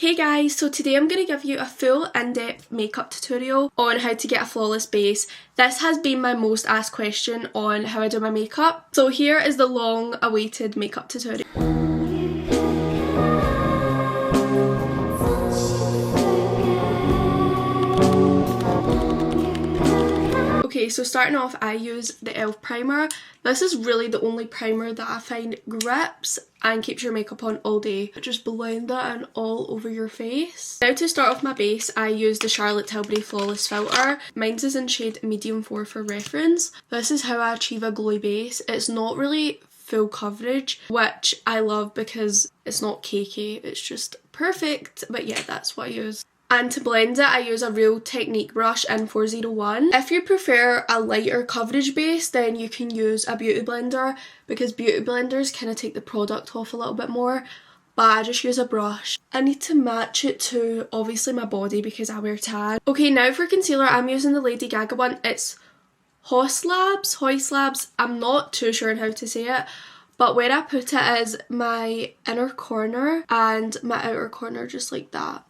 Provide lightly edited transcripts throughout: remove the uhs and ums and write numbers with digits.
Hey guys, so today I'm going to give you a full in-depth makeup tutorial on how to get a flawless base. This has been my most asked question on how I do my makeup. So here is the long awaited makeup tutorial. Okay, so starting off, I use the e.l.f. primer. This is really the only primer that I find grips and keeps your makeup on all day. Just blend that in all over your face. Now to start off my base, I use the Charlotte Tilbury Flawless Filter. Mine's is in shade medium 4 for reference. This is how I achieve a glowy base. It's not really full coverage, which I love because it's not cakey. It's just perfect. But yeah, that's what I use. And to blend it, I use a Real Technique brush in 401. If you prefer a lighter coverage base, then you can use a beauty blender because beauty blenders kind of take the product off a little bit more. But I just use a brush. I need to match it to obviously my body because I wear tan. Okay, now for concealer, I'm using the Lady Gaga one. It's Hoislabs. I'm not too sure on how to say it. But where I put it is my inner corner and my outer corner, just like that.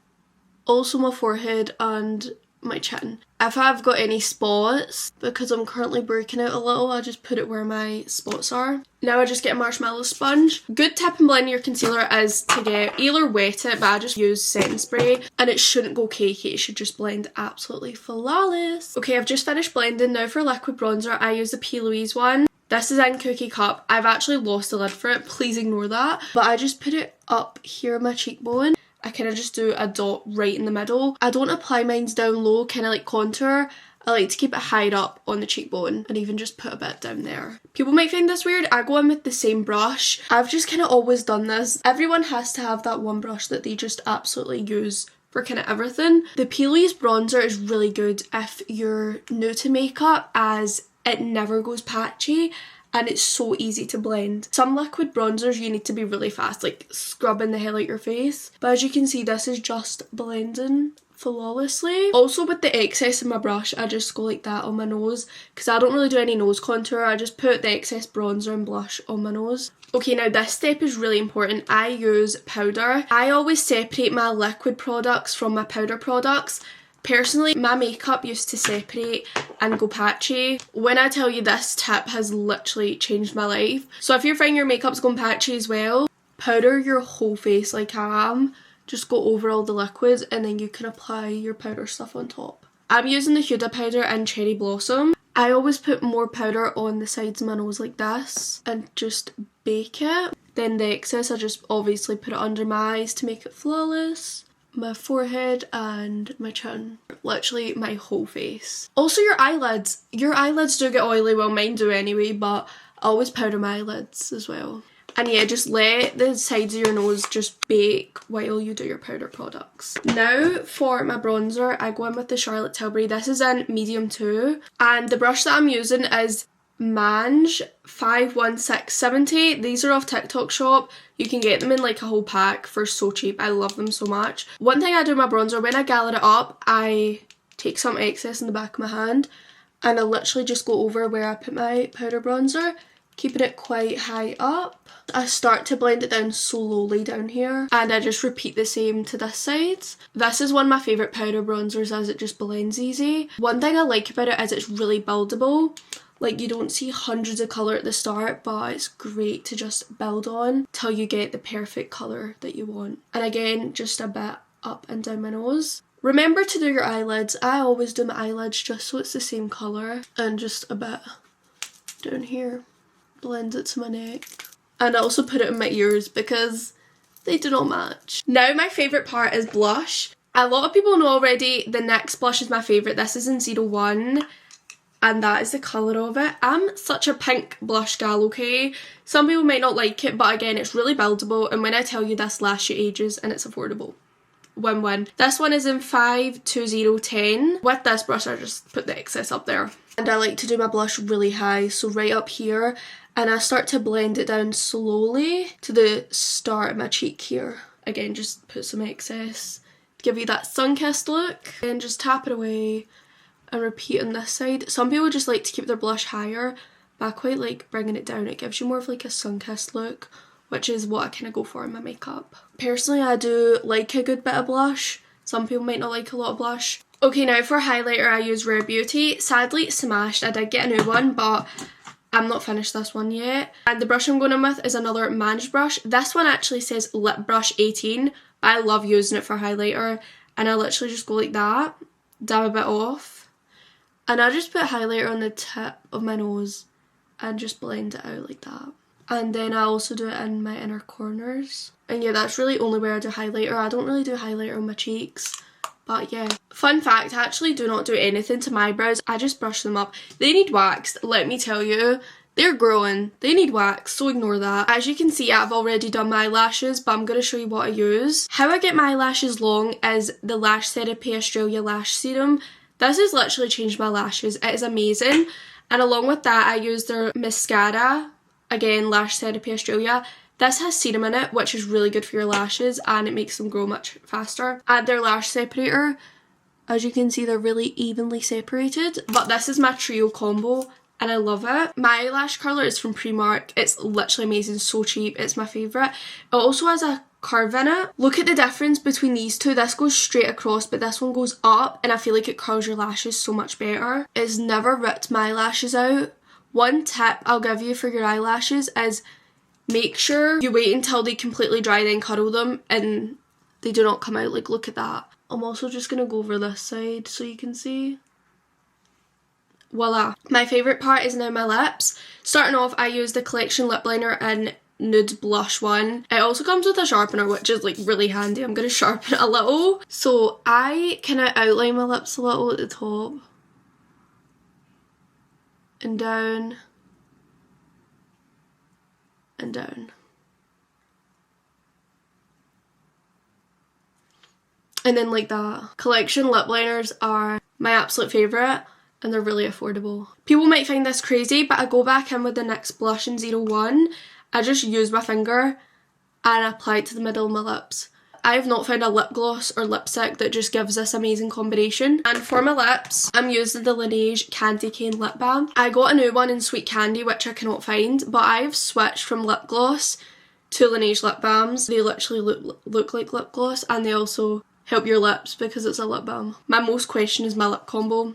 Also my forehead and my chin. If I've got any spots, because I'm currently breaking out a little, I just put it where my spots are. Now I just get a marshmallow sponge. Good tip in blending your concealer is to get either wet it, but I just use setting spray, and it shouldn't go cakey, it should just blend absolutely flawless. Okay, I've just finished blending. Now for liquid bronzer, I use the P. Louise one. This is in Cookie Cup. I've actually lost the lid for it, please ignore that. But I just put it up here on my cheekbone. I kind of just do a dot right in the middle. I don't apply mines down low, kind of like contour. I like to keep it higher up on the cheekbone and even just put a bit down there. People might find this weird. I go in with the same brush. I've just kind of always done this. Everyone has to have that one brush that they just absolutely use for kind of everything. The P. Louise bronzer is really good if you're new to makeup, as it never goes patchy. And it's so easy to blend. Some liquid bronzers you need to be really fast, like scrubbing the hell out your face. But as you can see, this is just blending flawlessly. Also with the excess in my brush, I just go like that on my nose because I don't really do any nose contour. I just put the excess bronzer and blush on my nose. Okay, now this step is really important. I use powder. I always separate my liquid products from my powder products. Personally, my makeup used to separate and go patchy. When I tell you, this tip has literally changed my life. So if you're finding your makeup's going patchy as well, powder your whole face like I am. Just go over all the liquids and then you can apply your powder stuff on top. I'm using the Huda powder in Cherry Blossom. I always put more powder on the sides of my nose like this and just bake it. Then the excess, I just obviously put it under my eyes to make it flawless. My forehead and my chin, literally my whole face. Also your eyelids do get oily, well mine do anyway, but I always powder my eyelids as well. And yeah, just let the sides of your nose just bake while you do your powder products. Now for my bronzer, I go in with the Charlotte Tilbury. This is in medium 2, and the brush that I'm using is Mange 51670. These are off TikTok shop. You can get them in like a whole pack for so cheap. I love them so much. One thing I do with my bronzer, when I gather it up, I take some excess in the back of my hand and I literally just go over where I put my powder bronzer, keeping it quite high up. I start to blend it down slowly down here and I just repeat the same to this side. This is one of my favourite powder bronzers as it just blends easy. One thing I like about it is it's really buildable. Like, you don't see hundreds of colour at the start, but it's great to just build on till you get the perfect colour that you want. And again, just a bit up and down my nose. Remember to do your eyelids. I always do my eyelids just so it's the same colour. And just a bit down here. Blend it to my neck. And I also put it in my ears because they do not match. Now my favourite part is blush. A lot of people know already the NYX blush is my favourite. This is in 01. And that is the colour of it. I'm such a pink blush gal, okay? Some people might not like it, but again, it's really buildable. And when I tell you this lasts you ages and it's affordable. Win-win. This one is in 52010. With this brush, I just put the excess up there. And I like to do my blush really high, so right up here. And I start to blend it down slowly to the start of my cheek here. Again, just put some excess. Give you that sun-kissed look. And just tap it away. And repeat on this side. Some people just like to keep their blush higher, but I quite like bringing it down. It gives you more of like a sun-kissed look which is what I kind of go for in my makeup. Personally, I do like a good bit of blush. Some people might not like a lot of blush. Okay, now for highlighter, I use Rare Beauty. Sadly, it's smashed. I did get a new one, but I'm not finished this one yet. And the brush I'm going in with is another Managed brush. This one actually says Lip Brush 18. I love using it for highlighter. And I literally just go like that, dab a bit off. And I just put highlighter on the tip of my nose and just blend it out like that. And then I also do it in my inner corners. And yeah, that's really only where I do highlighter. I don't really do highlighter on my cheeks. But yeah. Fun fact, I actually do not do anything to my brows. I just brush them up. They need waxed, let me tell you. They're growing. They need wax, so ignore that. As you can see, I've already done my lashes, but I'm going to show you what I use. How I get my lashes long is the Lash Therapy Australia Lash Serum. This has literally changed my lashes. It is amazing. And along with that, I use their mascara. Again, Lash Therapy Australia. This has serum in it, which is really good for your lashes and it makes them grow much faster. Add their lash separator. As you can see, they're really evenly separated. But this is my trio combo and I love it. My lash curler is from Primark. It's literally amazing, so cheap. It's my favourite. It also has a curve in it. Look at the difference between these two. This goes straight across, but this one goes up and I feel like it curls your lashes so much better. It's never ripped my lashes out. One tip I'll give you for your eyelashes is make sure you wait until they completely dry, then curl them and they do not come out. Like, look at that. I'm also just going to go over this side so you can see. Voila. My favourite part is now my lips. Starting off, I use the Collection lip liner in Nude Blush one. It also comes with a sharpener, which is like really handy. I'm going to sharpen it a little. So I kind of outline my lips a little at the top. And down. And down. And then like that. Collection lip liners are my absolute favourite and they're really affordable. People might find this crazy, but I go back in with the NYX blush in 01. I just use my finger and apply it to the middle of my lips. I have not found a lip gloss or lipstick that just gives this amazing combination. And for my lips, I'm using the Laneige Candy Cane Lip Balm. I got a new one in Sweet Candy, which I cannot find, but I've switched from lip gloss to Laneige lip balms. They literally look like lip gloss and they also help your lips because it's a lip balm. My most question is my lip combo.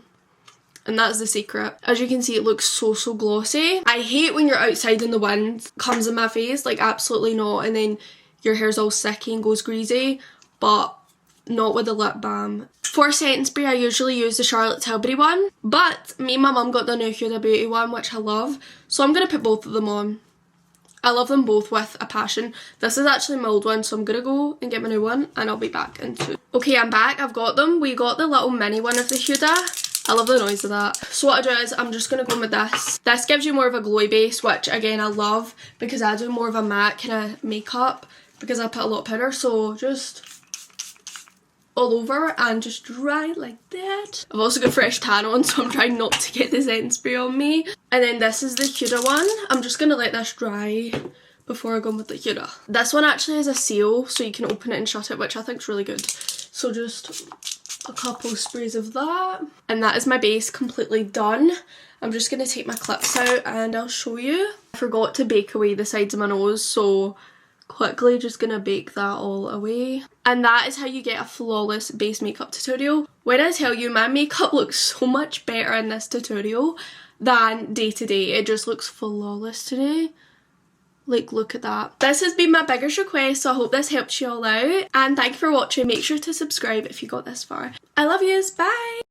And that's the secret. As you can see, it looks so glossy. I hate when you're outside and the wind comes in my face, like absolutely not, and then your hair's all sticky and goes greasy, but not with the lip balm. For setting spray, I usually use the Charlotte Tilbury one, but me and my mum got the new Huda Beauty one, which I love, so I'm going to put both of them on. I love them both with a passion. This is actually my old one, so I'm going to go and get my new one, and I'll be back in 2. Okay, I'm back. I've got them. We got the little mini one of the Huda. I love the noise of that. So what I do is I'm just going to go in with this. This gives you more of a glowy base, which again I love because I do more of a matte kind of makeup because I put a lot of powder. So just all over and just dry like that. I've also got fresh tan on, so I'm trying not to get the setting spray on me. And then this is the Huda one. I'm just going to let this dry before I go in with the Huda. This one actually has a seal so you can open it and shut it, which I think is really good. So just a couple sprays of that, and that is my base completely done. I'm just going to take my clips out and I'll show you. I forgot to bake away the sides of my nose, so quickly just going to bake that all away. And that is how you get a flawless base makeup tutorial. When I tell you my makeup looks so much better in this tutorial than day to day, it just looks flawless today. Like, look at that. This has been my biggest request, so I hope this helped you all out. And thank you for watching. Make sure to subscribe if you got this far. I love yous. Bye!